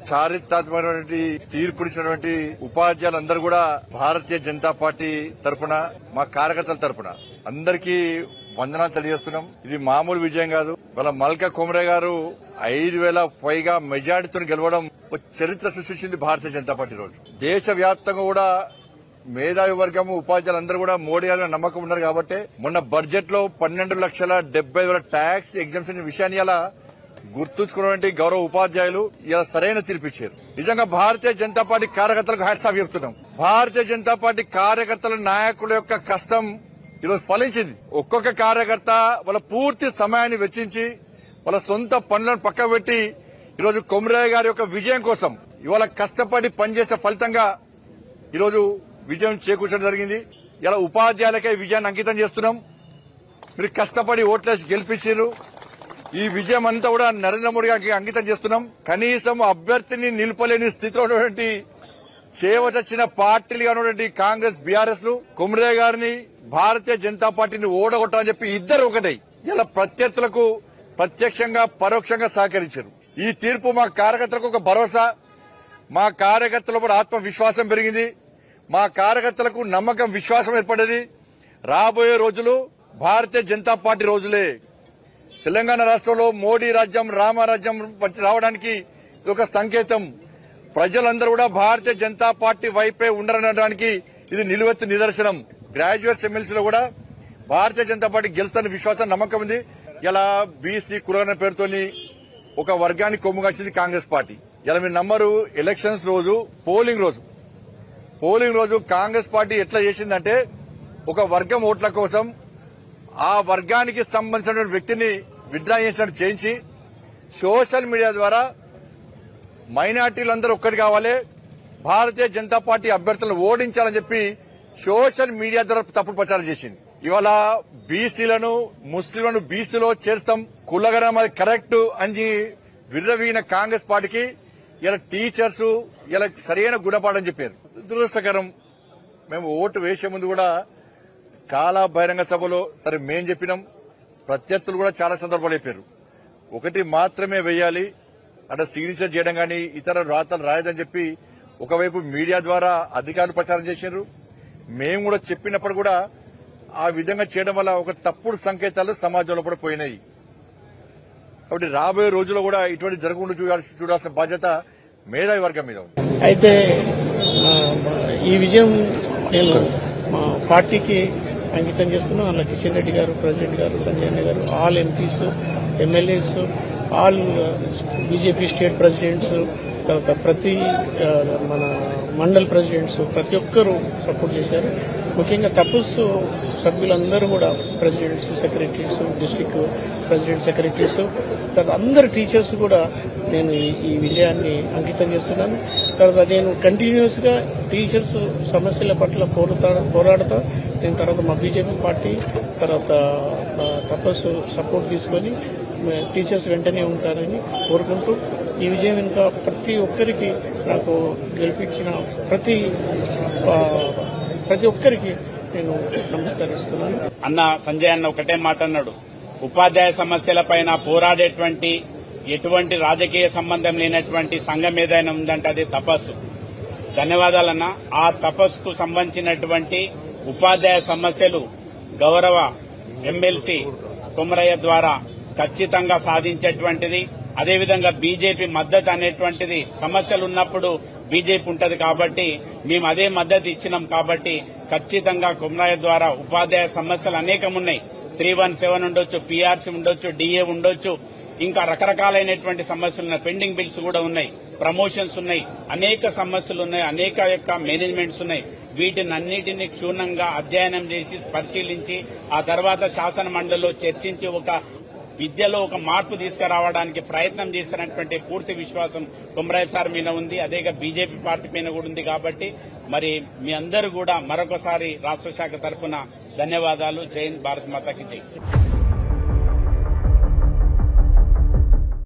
చారిత్రాత్మకమైనటువంటి తీర్పునిచ్చినటువంటి ఉపాధ్యాయులందరూ కూడా భారతీయ జనతా పార్టీ తరపున మా కార్యకర్తల తరపున అందరికీ వందనాలు తెలియజేస్తున్నాం. ఇది మామూలు విజయం కాదు. వాళ్ళ మల్కా కుమరే గారు 5,000 పైగా మెజార్టీతో గెలవడం ఒక చరిత్ర సృష్టించింది భారతీయ జనతా పార్టీ. రోజు దేశవ్యాప్తంగా కూడా మేధావి వర్గం ఉపాధ్యాయులందరూ కూడా మోడీ గారి నమ్మకం ఉన్నారు కాబట్టి మొన్న బడ్జెట్ లో 12,70,000 ట్యాక్స్ ఎగ్జామ్షన్ విషయాన్ని ఇలా గుర్తుంచుకున్నటువంటి గౌరవ ఉపాధ్యాయులు ఇలా సరైన తీర్పిచ్చారు. నిజంగా భారతీయ జనతా పార్టీ కార్యకర్తలకు హ్యాట్స్ ఆఫ్ చెప్తున్నాం. భారతీయ జనతా పార్టీ కార్యకర్తల నాయకుల యొక్క కష్టం ఈరోజు ఫలించింది. ఒక్కొక్క కార్యకర్త వాళ్ళ పూర్తి సమయాన్ని వెచ్చించి వాళ్ళ సొంత పనులను పక్కకు పెట్టి ఈరోజు కొమరయ్య గారి యొక్క విజయం కోసం ఇవాళ కష్టపడి పనిచేసే ఫలితంగా ఈరోజు విజయం చేకూర్చడం జరిగింది. ఇలా ఉపాధ్యాయులకే విజయాన్ని అంకితం చేస్తున్నాం. మీరు కష్టపడి ఓట్లేసి గెలిపించారు. ఈ విజయం అంతా కూడా నరేంద్ర మోడీ గారికి అంకితం చేస్తున్నాం. కనీసం అభ్యర్థిని నిలుపలేని స్థితిలో ఉన్నటువంటి చేవచచ్చిన పార్టీలుగా ఉన్నటువంటి కాంగ్రెస్, బీఆర్ఎస్ లు కొమరయ్య గారిని భారతీయ జనతా పార్టీని ఓడగొట్టాలని చెప్పి ఇద్దరు ఒకటై ఇలా ప్రత్యర్థులకు ప్రత్యక్షంగా పరోక్షంగా సహకరించారు. ఈ తీర్పు మా కార్యకర్తలకు ఒక భరోసా. మా కార్యకర్తల కూడా ఆత్మవిశ్వాసం పెరిగింది. మా కార్యకర్తలకు నమ్మకం, విశ్వాసం ఏర్పడేది. రాబోయే రోజులు భారతీయ జనతా పార్టీ రోజులే. తెలంగాణ రాష్ట్రంలో మోడీ రాజ్యం, రామరాజ్యం రావడానికి ఇది ఒక సంకేతం. ప్రజలందరూ కూడా భారతీయ జనతా పార్టీ వైపే ఉండరనడానికి ఇది నిలువెత్తు నిదర్శనం. గ్రాడ్యుయేట్స్ ఎమ్మెల్సీలో కూడా భారతీయ జనతా పార్టీ గెలుస్తున్న విశ్వాసం, నమ్మకం ఉంది. ఇలా బీసీ కులగన పేరుతోని ఒక వర్గానికి కొమ్ముగాల్సింది కాంగ్రెస్ పార్టీ. ఇలా మీరు నమ్మరు, ఎలక్షన్స్ రోజు పోలింగ్ రోజు కాంగ్రెస్ పార్టీ ఎట్లా చేసిందంటే ఒక వర్గం ఓట్ల కోసం ఆ వర్గానికి సంబంధించిన వ్యక్తిని విత్డ్రా చేసినట్టు చేయించి సోషల్ మీడియా ద్వారా మైనార్టీలందరూ ఒక్కటి కావాలి, భారతీయ జనతా పార్టీ అభ్యర్థులను ఓడించాలని చెప్పి సోషల్ మీడియా ద్వారా తప్పుడు ప్రచారం చేసింది. ఇవాళ బీసీలను, ముస్లింలను బీసీలో చేర్స్తాం, కులగరం అది కరెక్ట్ అని విర్రవీన కాంగ్రెస్ పార్టీకి ఇలా టీచర్స్ ఇలా సరైన గుణపాఠం చెప్పారు. దురదృష్టకరం. మేము ఓటు వేసే ముందు కూడా చాలా బహిరంగ సభలో సరే మేం చెప్పినాం, ప్రత్యర్థులు కూడా చాలా సందర్భాలు చెప్పారు. ఒకటి మాత్రమే వేయాలి, అంటే సిగ్నేచర్ చేయడం గానీ ఇతర రాతలు రాయదని చెప్పి ఒకవైపు మీడియా ద్వారా అధికారులు ప్రచారం చేశారు. మేము కూడా చెప్పినప్పుడు కూడా ఆ విధంగా చేయడం వల్ల ఒక తప్పుడు సంకేతాలు సమాజంలో కూడా పోయినాయి. కాబట్టి రాబోయే రోజుల్లో కూడా ఇటువంటి జరగకుండా చూడాల్సిన బాధ్యత మేధావి వర్గం మీద ఉంది. అయితే ఈ విజయం నేను మా పార్టీకి అంకితం చేస్తున్నాం. అలా కిషన్ రెడ్డి గారు, ప్రెసిడెంట్ గారు, సంజయ్ అన్న గారు, all MPs, MLAs, all BJP state presidents, తర్వాత ప్రతి మన మండల్ ప్రెసిడెంట్స్ ప్రతి ఒక్కరూ సపోర్ట్ చేశారు. ముఖ్యంగా తపస్ సభ్యులందరూ కూడా presidents, secretaries, district president, secretaries, తర్వాత అందరు టీచర్స్ కూడా నేను ఈ విజయాన్ని అంకితం చేస్తున్నాను. తర్వాత నేను కంటిన్యూస్ గా టీచర్స్ సమస్యల పట్ల పోరాడతా నేను తర్వాత మా బీజేపీ పార్టీ తర్వాత తపస్సు సపోర్ట్ తీసుకొని టీచర్స్ వెంటనే ఉంటారని కోరుకుంటూ ఈ విజయం ఇంకా ప్రతి ఒక్కరికి నాకు గెలిపించిన ప్రతి ఒక్కరికి నేను నమస్కరిస్తున్నాను. అన్న సంజయ్ అన్న ఒకటే మాట అన్నాడు, ఉపాధ్యాయ సమస్యలపైన పోరాడేటువంటి ఎటువంటి రాజకీయ సంబంధం లేనటువంటి సంఘం ఏదైనా ఉందంటే అది తపస్సు. ధన్యవాదాలన్న. ఆ తపస్సుకు సంబంధించినటువంటి ఉపాధ్యాయ సమస్యలు గౌరవ ఎమ్మెల్సీ కొమరయ్య ద్వారా ఖచ్చితంగా సాధించేటువంటిది. అదేవిధంగా బీజేపీ మద్దతు అనేటువంటిది సమస్యలు ఉన్నప్పుడు బీజేపీ ఉంటది కాబట్టి మేము అదే మద్దతు ఇచ్చినాం. కాబట్టి ఖచ్చితంగా కొమరయ్య ద్వారా ఉపాధ్యాయ సమస్యలు అనేకం ఉన్నాయి. 317 ఉండొచ్చు, పీఆర్సీ ఉండొచ్చు, డిఏ ఉండొచ్చు, ఇంకా రకరకాలైనటువంటి సమస్యలు ఉన్నాయి. పెండింగ్ బిల్స్ కూడా ఉన్నాయి, ప్రమోషన్స్ ఉన్నాయి, అనేక సమస్యలు ఉన్నాయి, అనేక యొక్క మేనేజ్మెంట్స్ ఉన్నాయి. వీటినన్నిటినీ క్షుణ్ణంగా అధ్యయనం చేసి పరిశీలించి ఆ తర్వాత శాసన మండలిలో చర్చించి ఒక విద్యలో ఒక మార్పు తీసుకురావడానికి ప్రయత్నం చేస్తున్నటువంటి పూర్తి విశ్వాసం కొమరయ్య సార్ మీద ఉంది. అదేగా బీజేపీ పార్టీ మీద కూడా ఉంది. కాబట్టి మరి మీ అందరూ కూడా మరొకసారి రాష్ట్ర శాఖ తరఫున ధన్యవాదాలు. జై హింద్, భారత్ మాతాకి జై.